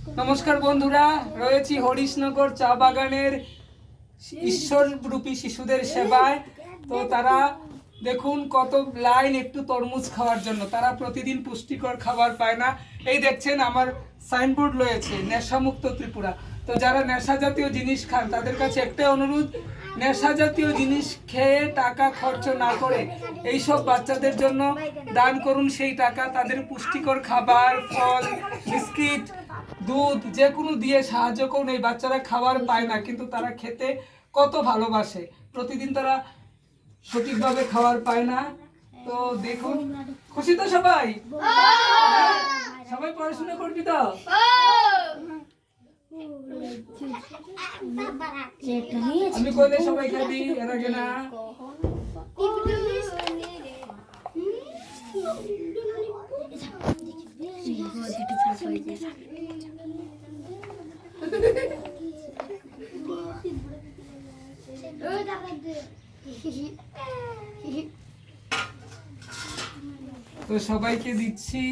নমস্কার বন্ধুরা, রয়েছি হরিশনগর চা বাগানের ঈশ্বররূপী শিশুদের সেবায়। তো তারা দেখুন কত লাইন একটু তরমুজ খাওয়ার জন্য। তারা প্রতিদিন পুষ্টিকর খাবার পায় না। এই দেখছেন আমার সাইনবোর্ড রয়েছে নেশামুক্ত ত্রিপুরা। তো যারা নেশা জাতীয় জিনিস খান তাদের কাছে একটাই অনুরোধ, নেশা জাতীয় জিনিস খেয়ে টাকা খরচ না করে এইসব বাচ্চাদের জন্য দান করুন। সেই টাকা তাদের পুষ্টিকর খাবার, ফল, বিস্কিট, দুধ যে কোনো দিয়ে সাহায্য করুন। এই বাচ্চারা খাবার পায় না কিন্তু তারা খেতে কত ভালোবাসে। প্রতিদিন তারা সঠিকভাবে খাবার পায় না। তো দেখুন, খুশি তো সবাই? সবাই পড়াশোনা করবি তো? আমি কইলে সবাই খাবি, এর আগে না। তো সবাইকে দিচ্ছি।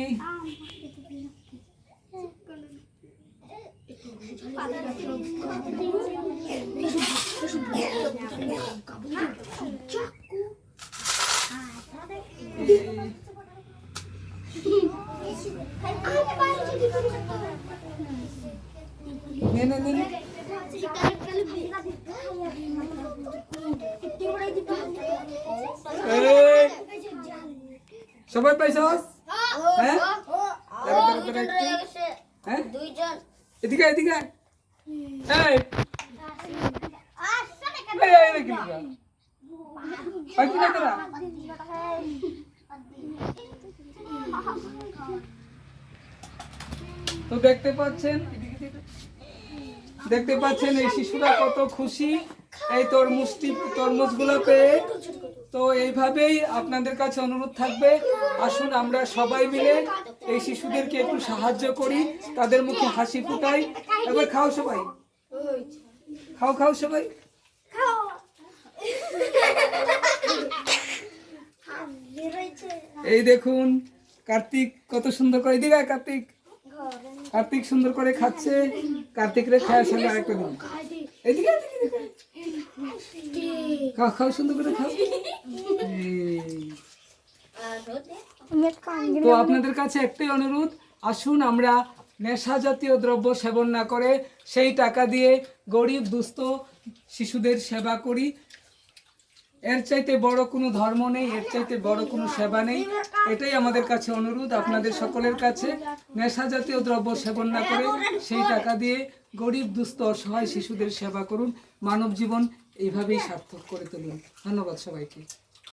সবাই পাইছস? হ্যাঁ, এদিকে এদিকে তো দেখতে পাচ্ছেন এই শিশুরা কত খুশি এই তরমুজগুলো পেয়ে। তো এইভাবেই আপনাদের কাছে অনুরোধ থাকবে, আসুন আমরা সবাই মিলে এই শিশুদেরকে একটু সাহায্য করি, তাদের মুখে হাসি ফুটাই। এবার খাও সবাই, খাও সবাই। এই দেখুন কার্তিক কত সুন্দর করে, দিঘা কার্তিক সুন্দর করে খাচ্ছে। কার্তিক রে খাওয়ার সঙ্গে আরেকটা দিন, এদিকে খাও সুন্দর করে খাও। তো আপনাদের কাছে একটাই অনুরোধ, আসুন আমরা নেশা জাতীয় দ্রব্য সেবন না করে সেই টাকা দিয়ে গরিব দুস্থ শিশুদের সেবা করি। এর চাইতে বড় কোনো ধর্ম নেই, এর চাইতে বড় কোনো সেবা নেই। এটাই আমাদের কাছে অনুরোধ আপনাদের সকলের কাছে, নেশা জাতীয় দ্রব্য সেবন না করে সেই টাকা দিয়ে গরিব দুস্থ অসহায় শিশুদের সেবা করুন। মানব জীবন এইভাবেই সার্থক করে তুলুন। ধন্যবাদ সবাইকে।